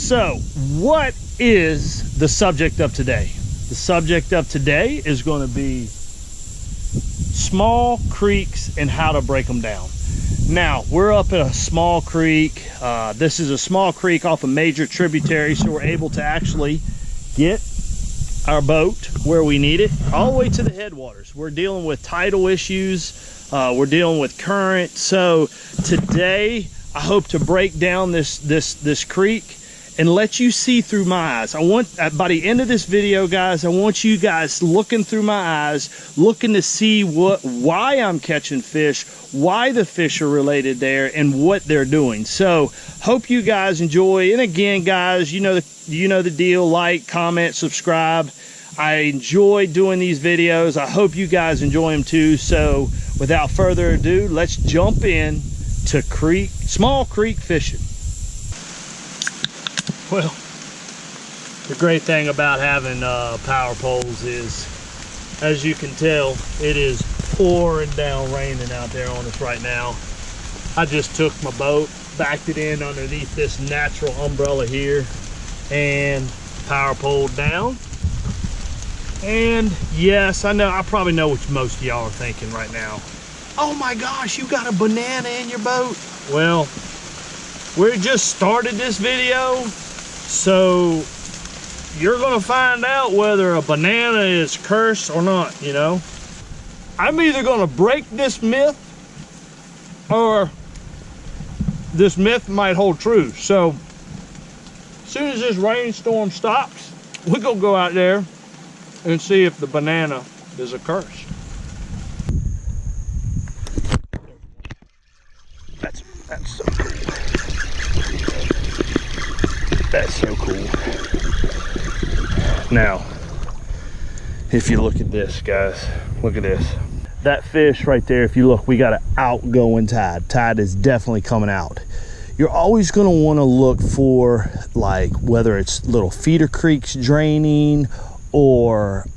So what is the subject of today? The subject of today is going to be small creeks and how to break them down. Now, we're up at a small creek. This is a small creek off a major tributary, so we're able to actually get our boat where we need it, all the way to the headwaters. We're dealing with tidal issues. We're dealing with current. So today, I hope to break down this creek and let you see through my eyes. I want, by the end of this video, guys, I want you guys looking through my eyes, looking to see why I'm catching fish, why the fish are related there, and what they're doing. So hope you guys enjoy. And again, guys, you know the deal. Like, comment, subscribe. I enjoy doing these videos. I hope you guys enjoy them too. So without further ado, let's jump in to small creek fishing. Well, the great thing about having power poles is, as you can tell, it is pouring down raining out there on us right now. I just took my boat, backed it in underneath this natural umbrella here, and power poled down. And yes, I know, I probably know what most of y'all are thinking right now. Oh my gosh, you got a banana in your boat. Well, we just started this video, so you're gonna find out whether a banana is cursed or not, you know. I'm either gonna break this myth, or this myth might hold true. So as soon as this rainstorm stops, we're gonna go out there and see if the banana is a curse. That's so cool. That's so cool. Now, if you look at this, guys, look at this. That fish right there, if you look, we got an outgoing tide. Tide is definitely coming out. You're always gonna wanna look for, like, whether it's little feeder creeks draining or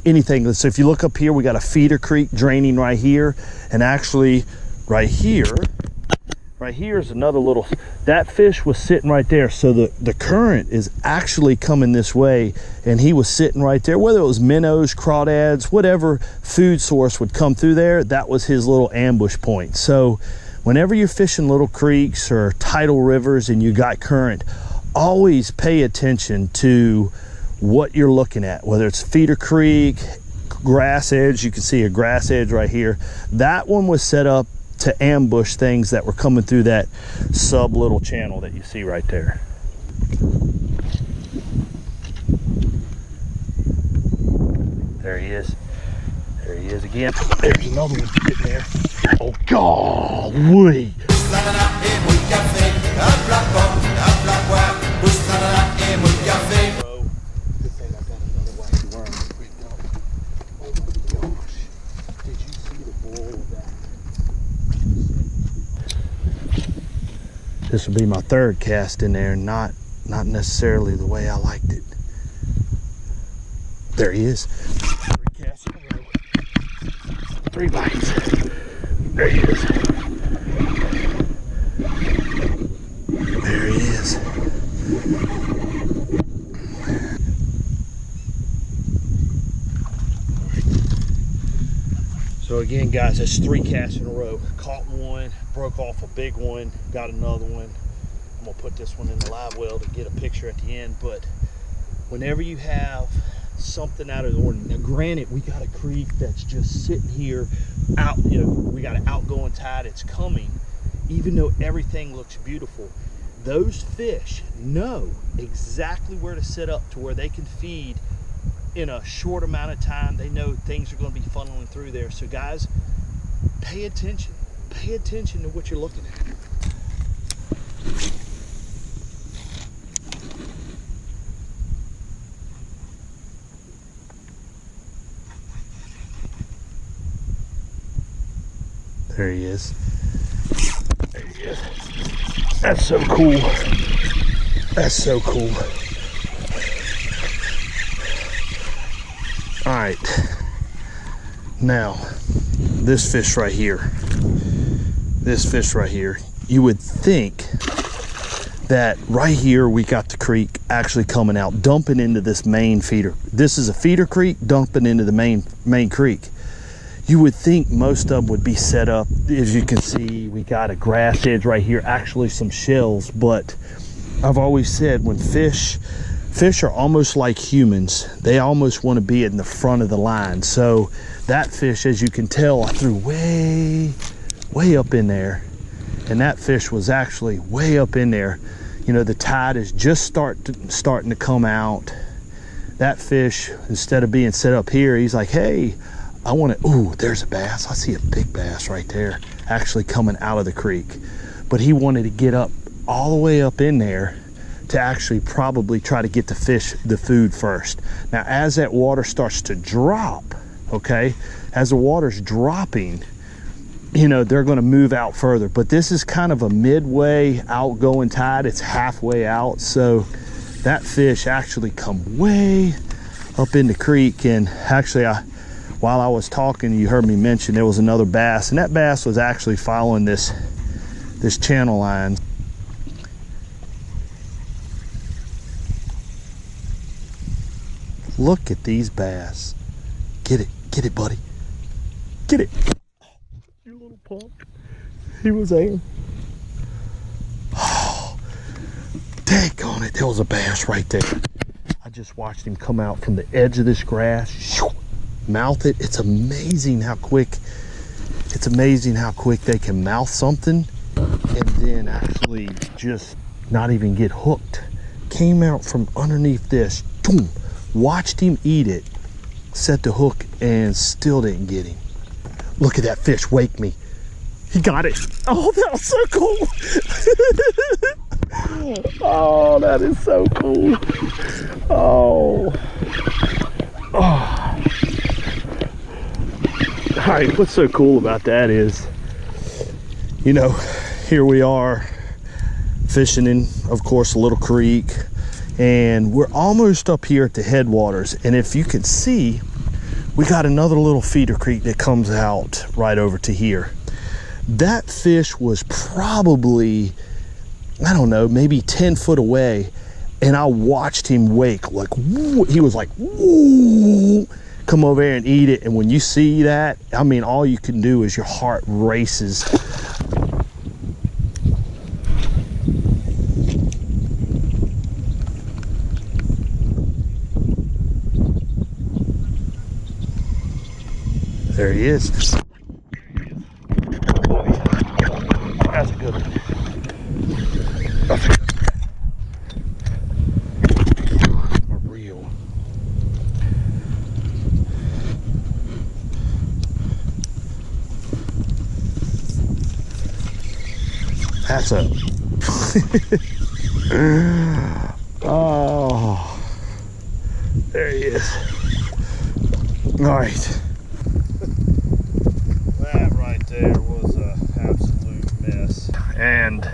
anything. So if you look up here, we got a feeder creek draining right here, and actually right here is another little, that fish was sitting right there. So the current is actually coming this way, and he was sitting right there. Whether it was minnows, crawdads, whatever food source would come through there, that was his little ambush point. So whenever you're fishing little creeks or tidal rivers and you got current, always pay attention to what you're looking at, whether it's feeder creek, grass edge. You can see a grass edge right here. That one was set up to ambush things that were coming through that sub little channel that you see right there. There he is. There he is again. There's another one sitting there. Oh, golly. This will be my third cast in there, not necessarily the way I liked it. There he is. 3 casts in a row. 3 bites. There he is. There he is. So again, guys, that's 3 casts in a row. Caught one, broke off a big one, got another one. I'm gonna put this one in the live well to get a picture at the end. But whenever you have something out of the ordinary, now granted, we got a creek that's just sitting here out, you know, we got an outgoing tide, it's coming. Even though everything looks beautiful, those fish know exactly where to set up to where they can feed in a short amount of time. They know things are going to be funneling through there. So guys, pay attention to what you're looking at. There he is. There he is. That's so cool. That's so cool. All right, now this fish right here, you would think that right here we got the creek actually coming out, dumping into this main feeder. This is a feeder creek dumping into the main creek. You would think most of them would be set up. As you can see, we got a grass edge right here, actually some shells. But I've always said, when fish are almost like humans. They almost want to be in the front of the line. So that fish, as you can tell, I threw way up in there, and that fish was actually way up in there. You know, the tide is just starting to come out. That fish, instead of being set up here, he's like, hey, I want to, ooh, there's a bass. I see a big bass right there, actually coming out of the creek. But he wanted to get up all the way up in there to actually probably try to get the fish the food first. Now, as that water starts to drop, okay, as the water's dropping, you know, they're going to move out further. But this is kind of a midway outgoing tide. It's halfway out, so that fish actually come way up in the creek. And actually, while I was talking, you heard me mention there was another bass, and that bass was actually following this channel line. Look at these bass. Get it, buddy. Get it. You little punk. He was there. Oh, daggone it. There was a bass right there. I just watched him come out from the edge of this grass, mouth it. It's amazing how quick they can mouth something and then actually just not even get hooked. Came out from underneath this, boom. Watched him eat it, set the hook, and still didn't get him. Look at that fish, wake me. He got it. Oh, that was so cool. Oh, that is so cool. Oh. Oh. All right, what's so cool about that is, you know, here we are fishing in, of course, a little creek. And we're almost up here at the headwaters. And if you can see, we got another little feeder creek that comes out right over to here. That fish was probably, I don't know, maybe 10 foot away. And I watched him wake, like, woo, he was like, woo, come over here and eat it. And when you see that, I mean, all you can do is your heart races. There he is. That's a good one. That's a good one. A reel. That's a. Oh, there he is. All right. That right there was an absolute mess. And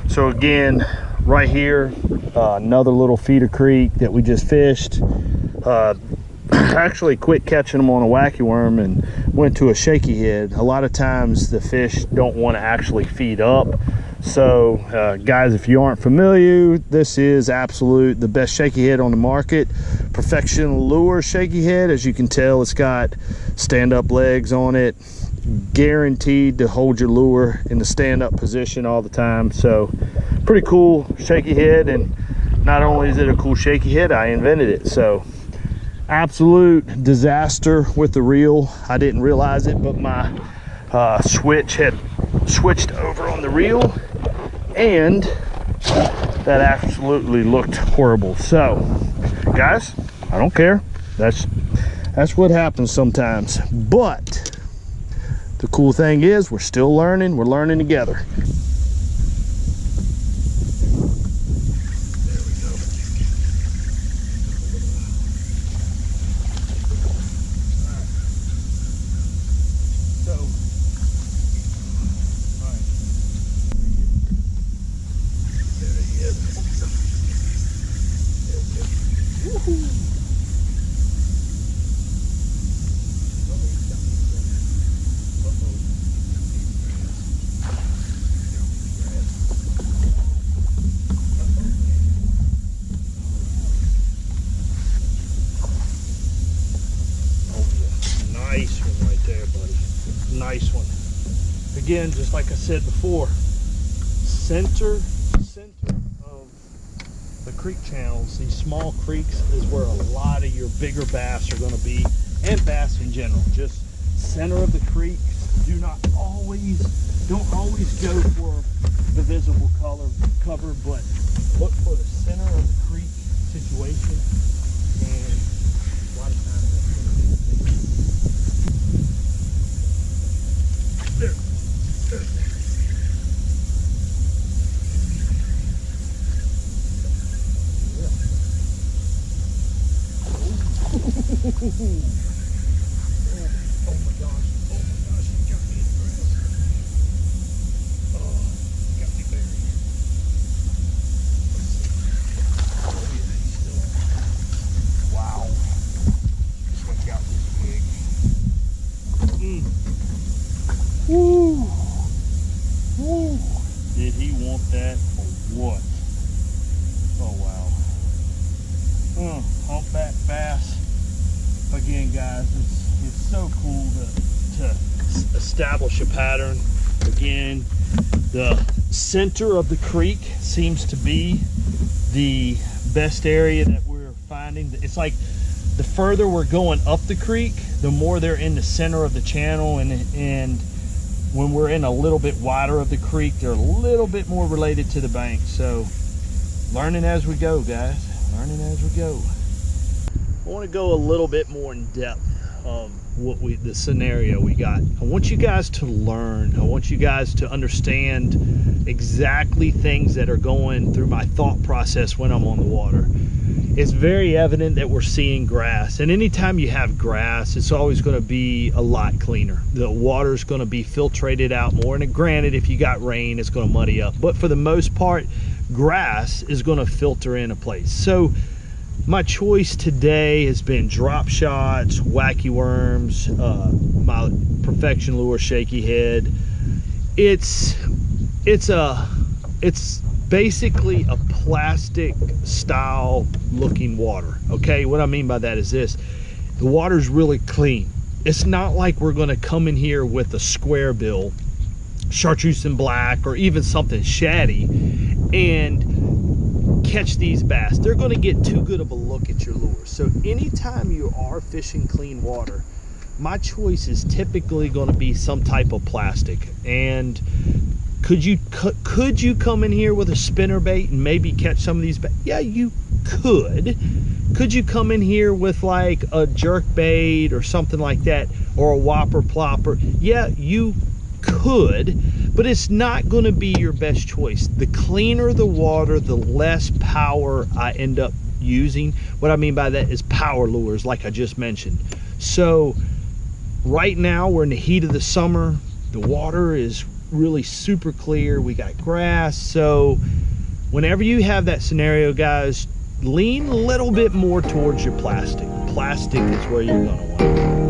so again, right here, another little feeder creek that we just fished. Actually quit catching them on a wacky worm and went to a shaky head. A lot of times the fish don't want to actually feed up. So guys, if you aren't familiar, this is absolute the best shaky head on the market. Perfection Lure shaky head. As you can tell, it's got stand-up legs on it, guaranteed to hold your lure in the stand-up position all the time. So pretty cool shaky head. And not only is it a cool shaky head, I invented it. So absolute disaster with the reel. I didn't realize it, but my switch had switched over on the reel, and that absolutely looked horrible. So guys, I don't care. That's what happens sometimes. But the cool thing is we're still learning. We're learning together. again, just like I said before, center of the creek channels, these small creeks is where a lot of your bigger bass are going to be, and bass in general. Just center of the creek. Don't always go for the visible cover, but look for the center of the creek situation, and a lot of times that's going to be there. Oh my gosh, he got me in the grass. Oh, he got me buried. Let's see. Oh yeah, he's still on. Wow. This one got this big. Woo! Woo! Did he want that or what? Oh wow. Humpback bass. Again, guys, it's so cool to establish a pattern. Again, the center of the creek seems to be the best area that we're finding. It's like the further we're going up the creek, the more they're in the center of the channel, and when we're in a little bit wider of the creek, they're a little bit more related to the bank. So learning as we go, guys, learning as we go. I want to go a little bit more in depth of the scenario we got. I want you guys to learn. I want you guys to understand exactly things that are going through my thought process when I'm on the water. It's very evident that we're seeing grass, and anytime you have grass, it's always going to be a lot cleaner. The water's going to be filtrated out more, and granted, if you got rain, it's going to muddy up, but for the most part, grass is going to filter in a place. So my choice today has been drop shots, wacky worms, my Perfection lure shaky head. It's basically a plastic style looking water. Okay, what I mean by that is this: the water's really clean. It's not like we're going to come in here with a square bill, chartreuse and black, or even something shady and catch these bass. They're going to get too good of a look at your lure. So anytime you are fishing clean water, my choice is typically going to be some type of plastic. And could you come in here with a spinner bait and maybe catch some of these bass? Yeah, you could. Could you come in here with like a jerk bait or something like that, or a whopper plopper? Yeah, you could, but it's not going to be your best choice. The cleaner the water, the less power I end up using. What I mean by that is power lures, like I just mentioned. So right now we're in the heat of the summer. The water is really super clear. We got grass. So whenever you have that scenario, guys, lean a little bit more towards your plastic. Plastic is where you're going to want to go.